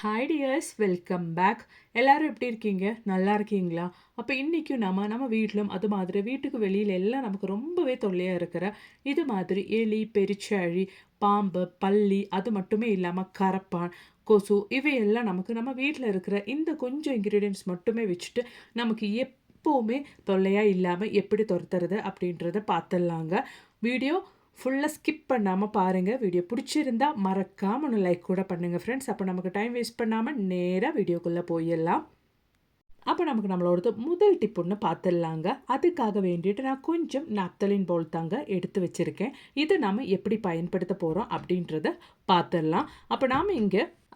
Hi tears, welcome back. எல்லாரும் எப்படி இருக்கீங்க? நல்லா இருக்கீங்களா? அப்போ இன்றைக்கும் நம்ம வீட்டிலும் அது மாதிரி வீட்டுக்கு வெளியில் எல்லாம் நமக்கு ரொம்பவே தொல்லையாக இருக்கிற இது மாதிரி எலி, பெருச்சாழி, பாம்பு, பல்லி, அது மட்டுமே இல்லாமல் கரப்பான், கொசு இவையெல்லாம் நமக்கு நம்ம வீட்டில் இருக்கிற இந்த கொஞ்சம் இன்க்ரீடியன்ட்ஸ் மட்டுமே வச்சுட்டு நமக்கு எப்போவுமே தொல்லையாக இல்லாமல் எப்படி துரத்துறது அப்படின்றத பார்த்துடலாங்க. வீடியோ ஃபுல்லாக ஸ்கிப் பண்ணாமல் பாருங்கள். வீடியோ பிடிச்சிருந்தா மறக்காமல் ஒன்று லைக் கூட பண்ணுங்கள் ஃப்ரெண்ட்ஸ். அப்போ நமக்கு டைம் வேஸ்ட் பண்ணாமல் நேராக வீடியோக்குள்ளே போயிடலாம். அப்போ நமக்கு நம்மளோடது முதல் டிப் ஒன்று பார்த்துடலாங்க. அதுக்காக வேண்டிட்டு நான் கொஞ்சம் நாப்தலின் பவுல் தாங்க எடுத்து வச்சுருக்கேன். இதை நாம் எப்படி பயன்படுத்த போகிறோம் அப்படின்றத பார்த்துடலாம்.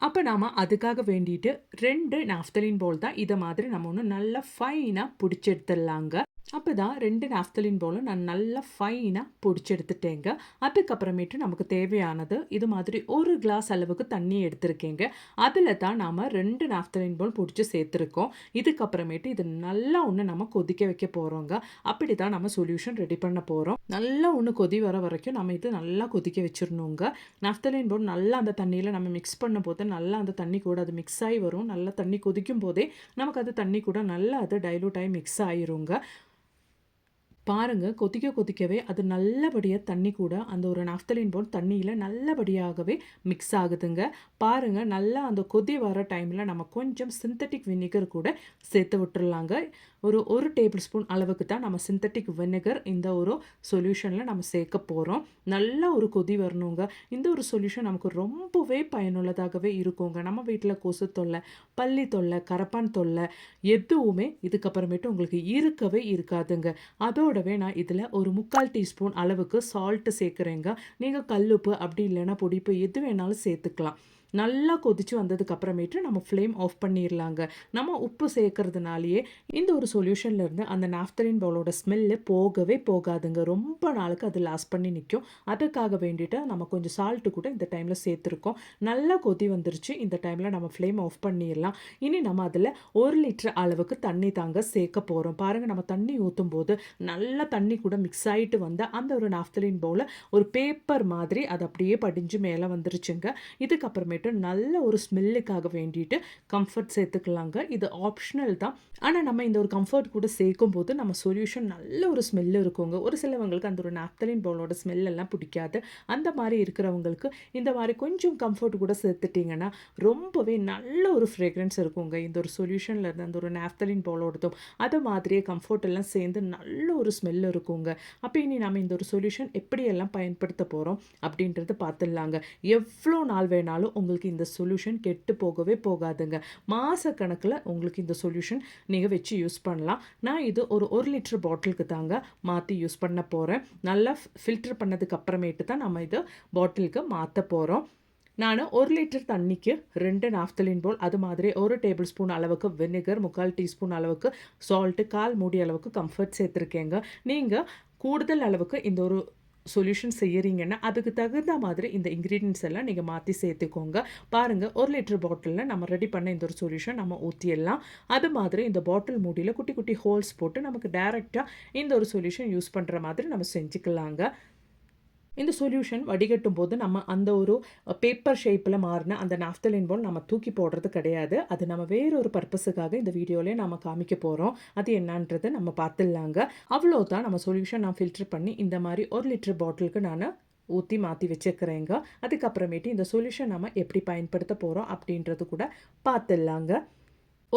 அப்போ நாம் அதுக்காக வேண்டிட்டு 2 நாப்தலின் பவுல் தான் இதை மாதிரி நம்ம ஒன்று நல்லா ஃபைனாக பிடிச்சி எடுத்துடலாங்க. அப்போ தான் 2 நாப்தலின் பவுலும் நான் நல்லா ஃபைனாக பிடிச்சி எடுத்துட்டேங்க. அதுக்கப்புறமேட்டு நமக்கு தேவையானது இது மாதிரி 1 கிளாஸ் அளவுக்கு தண்ணி எடுத்துருக்கேங்க. அதில் தான் நாம் 2 நாப்தலின் பவுல் பிடிச்சி சேர்த்துருக்கோம். இதுக்கப்புறமேட்டு இது நல்லா ஒன்று நம்ம கொதிக்க வைக்க போகிறோங்க. அப்படி தான் நம்ம சொல்யூஷன் ரெடி பண்ண போகிறோம். நல்லா ஒன்று கொதி வர வரைக்கும் நம்ம இது நல்லா கொதிக்க வச்சிடணுங்க. நாப்தலின் பவுல் நல்லா அந்த தண்ணியில் நம்ம மிக்ஸ் பண்ணும் போது நல்லா அந்த தண்ணி கூட அது மிக்ஸ் ஆகி வரும். நல்லா தண்ணி கொதிக்கும் போதே நமக்கு அது தண்ணி கூட நல்லா அது டைலூட் ஆகி மிக்ஸ் ஆகிருங்க. பாருங்கள், கொதிக்க கொதிக்கவே அது நல்லபடியாக தண்ணி கூட அந்த ஒரு நாப்தலின் பவுல் தண்ணியில் நல்லபடியாகவே மிக்ஸ் ஆகுதுங்க. பாருங்கள், நல்லா அந்த கொதி வர டைமில் நம்ம கொஞ்சம் சிந்தட்டிக் வினிகர் கூட சேர்த்து விட்டுறலாங்க. ஒரு டேபிள் ஸ்பூன் அளவுக்கு தான் நம்ம சிந்தட்டிக் வினிகர் இந்த ஒரு சொல்யூஷனில் நம்ம சேர்க்க போகிறோம். நல்லா ஒரு கொதி வரணுங்க. இந்த ஒரு சொல்யூஷன் நமக்கு ரொம்பவே பயனுள்ளதாகவே இருக்குங்க. நம்ம வீட்டில் கொசு தொல்லை, பல்லி தொல்லை, கரப்பான் தொல்லை எதுவுமே இதுக்கப்புறமேட்டு உங்களுக்கு இருக்கவே இருக்காதுங்க. அதோடவே நான் இதில் ஒரு 3/4 டீஸ்பூன் அளவுக்கு சால்ட்டு சேர்க்குறேங்க. நீங்கள் கல்லுப்பு அப்படி இல்லைன்னா பொடிப்பு எது வேணாலும் சேர்த்துக்கலாம். நல்லா கொதிச்சு வந்ததுக்கு அப்புறமேட்டு நம்ம ஃப்ளேம் ஆஃப் பண்ணிடலாங்க. நம்ம உப்பு சேர்க்கறதுனாலேயே இந்த ஒரு சொல்யூஷன்லேருந்து அந்த நாப்தலின் பவுலோட ஸ்மெல்லு போகவே போகாதுங்க. ரொம்ப நாளுக்கு அது லாஸ்ட் பண்ணி நிற்கும். அதுக்காக வேண்டிட்டு நம்ம கொஞ்சம் சால்ட்டு கூட இந்த டைமில் சேர்த்துருக்கோம். நல்லா கொதி வந்துருச்சு. இந்த டைமில் நம்ம ஃப்ளேம் ஆஃப் பண்ணிடலாம். இனி நம்ம அதில் 1 லிட்டர் அளவுக்கு தண்ணி தாங்க சேர்க்க போகிறோம். பாருங்கள், நம்ம தண்ணி ஊற்றும் போது நல்லா தண்ணி கூட மிக்ஸ் ஆகிட்டு வந்த அந்த ஒரு நாப்தலின் பவுலை ஒரு பேப்பர் மாதிரி அது அப்படியே படிஞ்சு மேலே வந்துருச்சுங்க. இதுக்கப்புறமேட்டு நல்ல ஒரு ஸ்மெல்லுக்காக வேண்டிட்டு கம்ஃபர்ட் சேர்த்துக்கலாங்க. இது ஆப்ஷனல் தான். ஆனால் நம்ம இந்த ஒரு கம்ஃபர்ட் கூட சேர்க்கும் போது நம்ம சொல்யூஷன் நல்ல ஒரு ஸ்மெல்லு இருக்குங்க. ஒரு சிலவங்களுக்கு அந்த ஒரு நாப்தலின் பவுலோட ஸ்மெல்லெல்லாம் பிடிக்காது. அந்த மாதிரி இருக்கிறவங்களுக்கு இந்த மாதிரி கொஞ்சம் கம்ஃபர்ட் கூட சேர்த்துட்டிங்கன்னா ரொம்பவே நல்ல ஒரு ஃப்ரேக்ரன்ஸ் இருக்குங்க. இந்த ஒரு சொல்யூஷனில் இருந்து அந்த ஒரு நாப்தலின் பவுலோடதும் அது மாதிரியே கம்ஃபர்ட் எல்லாம் சேர்ந்து நல்ல ஒரு ஸ்மெல் இருக்குங்க. அப்போ இனி நம்ம இந்த ஒரு சொல்யூஷன் எப்படியெல்லாம் பயன்படுத்த போகிறோம் அப்படின்றது பார்த்துடலாங்க. எவ்வளோ நாள் வேணாலும் உங்களுக்கு இந்த சொல்யூஷன் கெட்டு போகவே போகாதுங்க. மாதக்கணக்கில் உங்களுக்கு இந்த சொல்யூஷன் நீங்கள் வச்சு யூஸ் பண்ணலாம். நான் இது ஒரு லிட்டர் பாட்டிலுக்கு தாங்க மாற்றி யூஸ் பண்ண போகிறேன். நல்லா ஃபில்டர் பண்ணதுக்கு அப்புறமேட்டு தான் நம்ம இது பாட்டிலுக்கு மாற்ற போகிறோம். நான் 1 லிட்டர் தண்ணிக்கு 2 நாப்தலின் பவுல், அது மாதிரி 1 டேபிள் ஸ்பூன் அளவுக்கு வினிகர், 3/4 டீஸ்பூன் அளவுக்கு சால்ட்டு, 1/4 மூடி அளவுக்கு கம்ஃபர்ட் சேர்த்துருக்கேங்க. நீங்கள் கூடுதல் அளவுக்கு இந்த ஒரு சொல்யூஷன் செய்யறீங்கன்னா அதுக்கு தகுந்த மாதிரி இந்த இன்க்ரீடியன்ஸ் எல்லாம் நீங்கள் மாற்றி சேர்த்துக்கோங்க. பாருங்கள், 1 லிட்டர் பாட்டிலில் நம்ம ரெடி பண்ண இந்த ஒரு சொல்யூஷன் நம்ம ஊற்றிடலாம். அது மாதிரி இந்த பாட்டில் மூடியில் குட்டி குட்டி ஹோல்ஸ் போட்டு நமக்கு டைரெக்டாக இந்த ஒரு சொல்யூஷன் யூஸ் பண்ணுற மாதிரி நம்ம செஞ்சுக்கலாங்க. இந்த சொல்யூஷன் வடிகட்டும் போது நம்ம அந்த ஒரு பேப்பர் ஷேப்பில் மாறின அந்த நாப்தலின் பவுல் நம்ம தூக்கி போடுறது கிடையாது. அது நம்ம வேறொரு பர்பஸுக்காக இந்த வீடியோவிலே நம்ம காமிக்க போகிறோம். அது என்னன்றதை நம்ம பார்த்துடலாங்க. அவ்வளோதான். நம்ம சொல்யூஷன் நான் ஃபில்டர் பண்ணி இந்த மாதிரி 1 லிட்டர் பாட்டிலுக்கு நான் ஊற்றி மாற்றி வச்சுக்கிறேங்க. அதுக்கப்புறமேட்டு இந்த சொல்யூஷன் நம்ம எப்படி பயன்படுத்த போகிறோம் அப்படின்றது கூட பார்த்துடலாங்க.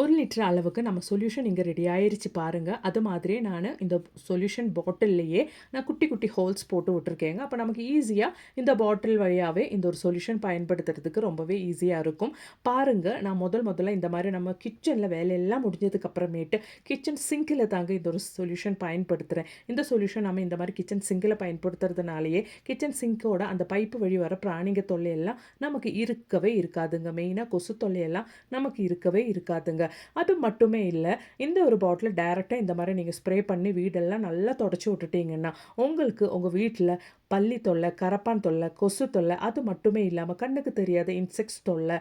1 லிட்டர் அளவுக்கு நம்ம சொல்யூஷன் இங்கே ரெடி ஆயிடுச்சு பாருங்கள். அது மாதிரியே நான் இந்த சொல்யூஷன் பாட்டில்லையே நான் குட்டி குட்டி ஹோல்ஸ் போட்டு விட்டுருக்கேங்க. அப்போ நமக்கு ஈஸியாக இந்த பாட்டில் வழியாகவே இந்த ஒரு சொல்யூஷன் பயன்படுத்துறதுக்கு ரொம்பவே ஈஸியாக இருக்கும். பாருங்கள், நான் முதல்ல இந்த மாதிரி நம்ம கிச்சனில் வேலையெல்லாம் முடிஞ்சதுக்கு அப்புறமேட்டு கிச்சன் சிங்கில் தாங்க இந்த ஒரு சொல்யூஷன் பயன்படுத்துகிறேன். இந்த சொல்யூஷன் நம்ம இந்த மாதிரி கிச்சன் சிங்கில் பயன்படுத்துறதுனாலேயே கிச்சன் சிங்கோட அந்த பைப்பு வழி வர பிராணிங்க தொல்லையெல்லாம் நமக்கு இருக்கவே இருக்காதுங்க. மெயினாக கொசு தொல்லையெல்லாம் நமக்கு இருக்கவே இருக்காதுங்க. அது மட்டுமே இல்லை, இந்த ஒரு பாட்டில் டைரெக்டாக இந்த மாதிரி நீங்கள் ஸ்ப்ரே பண்ணி வீடெல்லாம் நல்லா தொடச்சி விட்டுட்டீங்கன்னா உங்களுக்கு உங்கள் வீட்டில் பல்லி தொல்லை, கரப்பான் தொல்லை, கொசு தொல்லை அது மட்டுமே இல்லாமல் கண்ணுக்கு தெரியாத இன்செக்ட்ஸ் தொல்லை,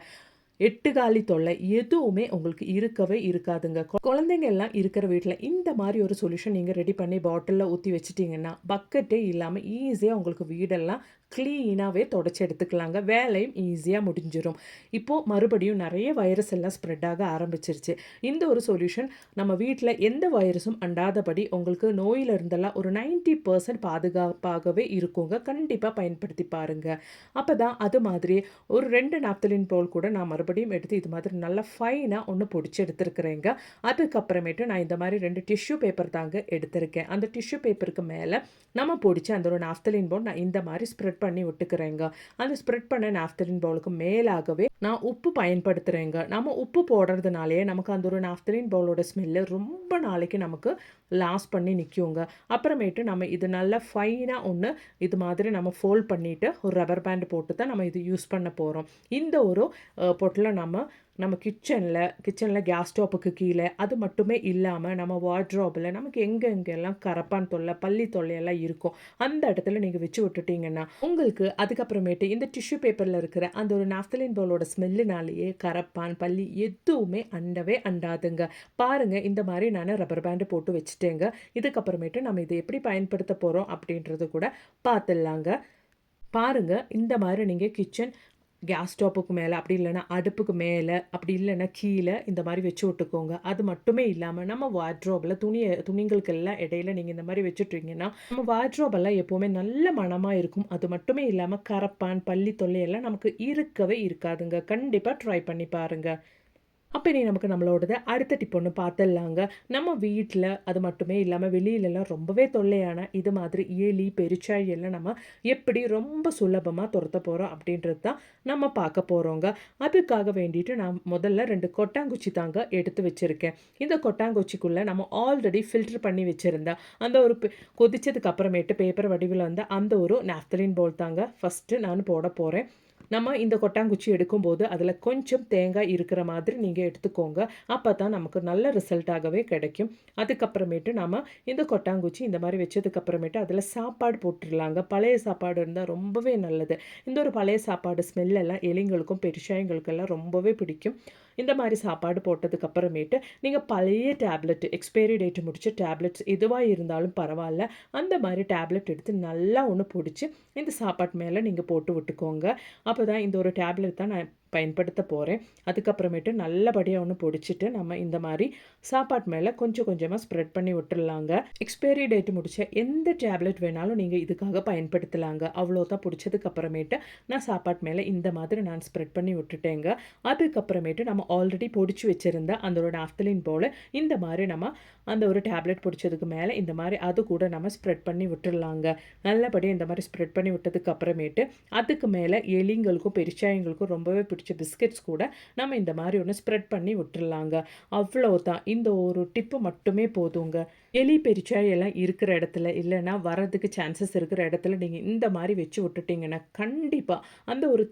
எட்டுகாலி தொல்லை எதுவுமே உங்களுக்கு இருக்கவே இருக்காதுங்க. குழந்தைங்க எல்லாம் இருக்கிற வீட்டில் இந்த மாதிரி ஒரு சொல்யூஷன் நீங்கள் ரெடி பண்ணி பாட்டிலில் ஊற்றி வச்சிட்டிங்கன்னா பக்கெட்டே இல்லாமல் ஈஸியாக உங்களுக்கு வீடெல்லாம் க்ளீனாவே தொடச்சு எடுத்துக்கலாங்க. வேலையும் ஈஸியா முடிஞ்சிரும். இப்போ மறுபடியும் நெறைய வைரஸ் எல்லாம் ஸ்ப்ரெட் ஆக ஆரம்பிச்சிருச்சு. இந்த ஒரு சொல்யூஷன் நம்ம வீட்ல எந்த வைரஸும் அண்டாதபடி உங்களுக்கு நோயில இருந்தெல்லாம் ஒரு 90% பாதுகாப்பாகவே இருக்குங்க. கண்டிப்பா பயன்படுத்தி பாருங்க. அப்பதான் அது மாதிரி ஒரு 2 நாப்தலின் பவுல் கூட நான் மறுபடியும் எடுத்து இது மாதிரி நல்லா ஃபைனா ஒண்ணு பொடிச்சு எடுத்துருக்கிறேங்க. அதுக்கப்புறமேட்டு நான் இந்த மாரி 2 டிஷ்யூ பேப்பர் தாங்க எடுத்திருக்கேன். அந்த டிஷ்யூ பேப்பருக்கு மேல நம்ம பொடிச்ச அந்த ஒரு நாப்தலின் பவுல் நான் இந்த மாரி ஸ்ப்ரெட் பண்ணி விட்டுக்கிறேங்க. அந்த ஸ்ப்ரெட் பண்ண நாப்தலின் பவுலுக்கு மேலாகவே நான் உப்பு பயன்படுத்துறேங்க. நம்ம உப்பு போடுறதுனாலயே நமக்கு அந்த ஒரு நாப்தலின் பவுலோட ஸ்மெல்லு ரொம்ப நாளைக்கு நமக்கு லாஸ்ட் பண்ணி நிக்குங்க. அப்புறமேட்டு நம்ம இது நல்லா ஃபைனா ஒண்ணு இது மாதிரி நம்ம ஃபோல்ட் பண்ணிட்டு ஒரு ரப்பர் பேண்ட் போட்டு தான் நம்ம இது யூஸ் பண்ண போறோம். இந்த ஒரு பொட்டலம் நம்ம கிச்சன்ல கேஸ் ஸ்டவ்வுக்கு கீழ அது மட்டுமே இல்லாம நம்ம வார்ட்ரோப்ல நமக்கு எங்கெங்கெல்லாம் கரப்பான் தொல்லை, பல்லி தொல்லையெல்லாம் இருக்கும். அந்த இடத்துல நீங்க வச்சு விட்டுட்டீங்கன்னா, உங்களுக்கு அதுக்கப்புறமேட்டு இந்த டிஷ்யூ பேப்பர்ல இருக்கிற அந்த ஒரு நாப்தலின் பவுலோட ஸ்மெல்லுனாலேயே கரப்பான், பல்லி எதுவுமே அண்டவே அண்டாதுங்க. பாருங்க இந்த மாரி நானு ரப்பர் பேண்ட் போட்டு வச்சுட்டேங்க. இதுக்கப்புறமேட்டு நம்ம இத எப்படி பயன்படுத்த போறோம் அப்படின்றது கூட பார்த்துடலாங்க. பாருங்க இந்த மாரி நீங்க கிச்சன் கேஸ் ஸ்டவ்வுக்கு மேல, அப்படி இல்லன்னா அடுப்புக்கு மேல, அப்படி இல்லன்னா கீழ இந்த மாரி வச்சு விட்டுக்கோங்க. அது மட்டுமே இல்லாம நம்ம வார்ட்ரோப்ல துணிங்களுக்கெல்லாம் இடையில நீங்க இந்த மாரி வச்சுட்டீங்கன்னா, நம்ம வார்ட்ரோப் எல்லாம் எப்பவுமே நல்ல மணமா இருக்கும். அது மட்டுமே இல்லாம கரப்பான், பல்லி தொல்லை எல்லாம் நமக்கு இருக்கவே இருக்காதுங்க. கண்டிப்பா ட்ரை பண்ணி பாருங்க. அப்ப இனி நமக்கு நம்மளோடது அடுத்த டிப் ஒண்ணு பார்த்துடலாங்க. நம்ம வீட்ல அது மட்டுமே இல்லாம வெளியிலலாம் ரொம்பவே தொல்லையான இது மாதிரி எலி, பெருச்சாழி எல்லாம் நம்ம எப்படி ரொம்ப சுலபமா துரத்த போறோம் அப்படின்றது தான் நம்ம பார்க்க போறோங்க. அதுக்காக வேண்டிட்டு நான் முதல்ல 2 கொட்டாங்குச்சி தாங்க எடுத்து வச்சிருக்கேன். இந்த கொட்டாங்குச்சிக்குள்ள நம்ம ஆல்ரெடி ஃபில்டர் பண்ணி வச்சிருந்த அந்த ஒரு கொதிச்சதுக்கு அப்புறமேட்டு பேப்பர் வடிவில வந்த அந்த ஒரு நாப்தலின் பவுல் தாங்க ஃபர்ஸ்ட்டு நான் போட போறேன். நம்ம இந்த கொட்டாங்குச்சி எடுக்கும்போது அதில் கொஞ்சம் தேங்காய் இருக்கிற மாதிரி நீங்கள் எடுத்துக்கோங்க. அப்போ தான் நமக்கு நல்ல ரிசல்ட்டாகவே கிடைக்கும். அதுக்கப்புறமேட்டு நம்ம இந்த கொட்டாங்குச்சி இந்த மாதிரி வச்சதுக்கப்புறமேட்டு அதில் சாப்பாடு போட்டுடலாங்க. பழைய சாப்பாடு இருந்தால் ரொம்பவே நல்லது. இந்த ஒரு பழைய சாப்பாடு ஸ்மெல்லெல்லாம் எலிங்களுக்கும் பெருசாயங்களுக்கெல்லாம் ரொம்பவே பிடிக்கும். இந்த மாதிரி சாப்பாடு போட்டதுக்கப்புறமேட்டு நீங்கள் பழைய டேப்லெட் எக்ஸ்பைரி டேட் முடிச்ச டேப்லெட்ஸ் எதுவாக இருந்தாலும் பரவாயில்ல. அந்த மாதிரி டேப்லெட் எடுத்து நல்லா ஒன்று பிடிச்சி இந்த சாப்பாட்டு மேலே நீங்கள் போட்டு விட்டுக்கோங்க. அப்பதான் இந்த ஒரு டேப்லெட் தான் நான் பயன்படுத்த போறேன். அதுக்கப்புறமேட்டு நல்லபடியா ஒண்ணு பொடிச்சுட்டு, நம்ம இந்த மாரி சாப்பாட்டு மேல கொஞ்சம் கொஞ்சமா ஸ்ப்ரெட் பண்ணி விட்டுறலாங்க. எக்ஸ்பைரி டேட் முடிச்ச எந்த டேப்லெட் வேணாலும் நீங்க இதுக்காக பயன்படுத்தலாங்க. அவ்வளோதான் புடிச்சதுக்கு அப்புறமேட்டு நான் சாப்பாட்டு மேல இந்த மாதிரி நான் ஸ்ப்ரெட் பண்ணி விட்டுட்டேங்க. அதுக்கப்புறமேட்டு நம்ம ஆல்ரெடி பொடிச்சு வச்சிருந்த அந்த ஒரு நாப்தலின் பவுல இந்த மாரி நம்ம அந்த ஒரு டேப்லெட் பொடிச்சதுக்கு மேல இந்த மாரி அது கூட நம்ம ஸ்ப்ரெட் பண்ணி விட்டுறலாங்க. நல்லபடியா இந்த மாரி ஸ்ப்ரெட் பண்ணி விட்டதுக்கு அப்புறமேட்டு அதுக்கு மேல எலிங்களுக்கும், பெருச்சாயங்களுக்கும் ரொம்பவே பிடிச்ச பிஸ்கட்ஸ் கூட நம்ம இந்த மாரி ஒண்ணு ஸ்ப்ரெட் பண்ணி விட்டுறலாங்க. அவ்வளவுதான். இந்த ஒரு டிப்பு மட்டுமே போதுங்க. எலி, பெருச்சாழி எல்லாம் இருக்கிற இடத்துல, இல்லன்னா வரதுக்கு சான்சஸ் இருக்கிற இடத்துல நீங்க இந்த மாரி வச்சு விட்டுட்டீங்கன்னா, கண்டிப்பா அந்த ஒரு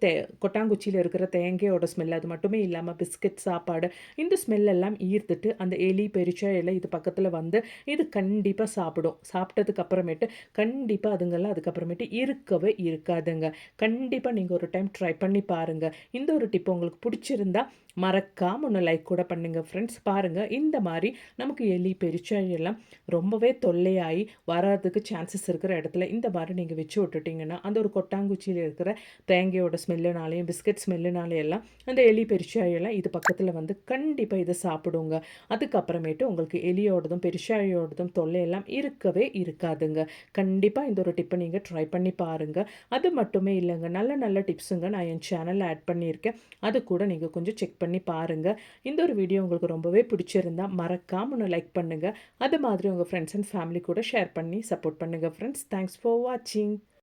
கொட்டாங்குச்சியில இருக்கிற தேங்காயோட ஸ்மெல் அது மட்டுமே இல்லாம பிஸ்கட், சாப்பாடு இந்த ஸ்மெல் எல்லாம் ஈர்த்துட்டு அந்த எலி, பெருச்சாழி எல்லாம் இது பக்கத்துல வந்து இது கண்டிப்பா சாப்பிடும். சாப்பிட்டதுக்கு அப்புறமேட்டு கண்டிப்பா அதுங்கலாம் அதுக்கப்புறமேட்டு இருக்கவே இருக்காதுங்க. கண்டிப்பா நீங்க ஒரு டைம் ட்ரை பண்ணி பாருங்க. இந்த ஒரு டிப் உங்களுக்கு பிடிச்சிருந்தா மறக்காம ஒண்ணு லைக் கூட பண்ணுங்க ஃப்ரெண்ட்ஸ். பாருங்க இந்த மாரி நமக்கு எலி, பெருச்சாழி எல்லாம் ரொம்பவே தொல்லையாயி வராததுக்கு சான்சஸ் இருக்கிற இடத்துல இந்த மாரி நீங்க வச்சு விட்டுட்டீங்கன்னா, அந்த ஒரு கொட்டாங்குச்சியில இருக்கிற தேங்காயோட ஸ்மெல்லுனாலயும், பிஸ்கட் ஸ்மெல்லுனால எல்லாம் அந்த எலி, பெருச்சாழி எல்லாம் இது பக்கத்துல வந்து கண்டிப்பா இத சாப்பிடுங்க. அதுக்கப்புறமேட்டு உங்களுக்கு எலியோடதும், பெருச்சாழியோடதும் தொல்லை எல்லாம் இருக்கவே இருக்காதுங்க. கண்டிப்பா இந்த ஒரு டிப்ப நீங்க ட்ரை பண்ணி பாருங்க. அது மட்டுமே இல்லங்க. நல்ல நல்ல டிப்ஸுங்க நான் என் சேனல்ல ஆட் பண்ணியிருக்கேன். அது கூட நீங்க கொஞ்சம் செக் பண்ணி பாருங்க. இந்த ஒரு வீடியோ உங்களுக்கு ரொம்பவே பிடிச்சிருந்தா மறக்காம ஒண்ணு லைக் பண்ணுங்க. அது மாதிரி உங்க ஃப்ரெண்ட்ஸ் அண்ட் ஃபேமிலி கூட ஷேர் பண்ணி சப்போர்ட் பண்ணுங்க ஃப்ரெண்ட்ஸ். தேங்க்ஸ் ஃபார் வாட்சிங்.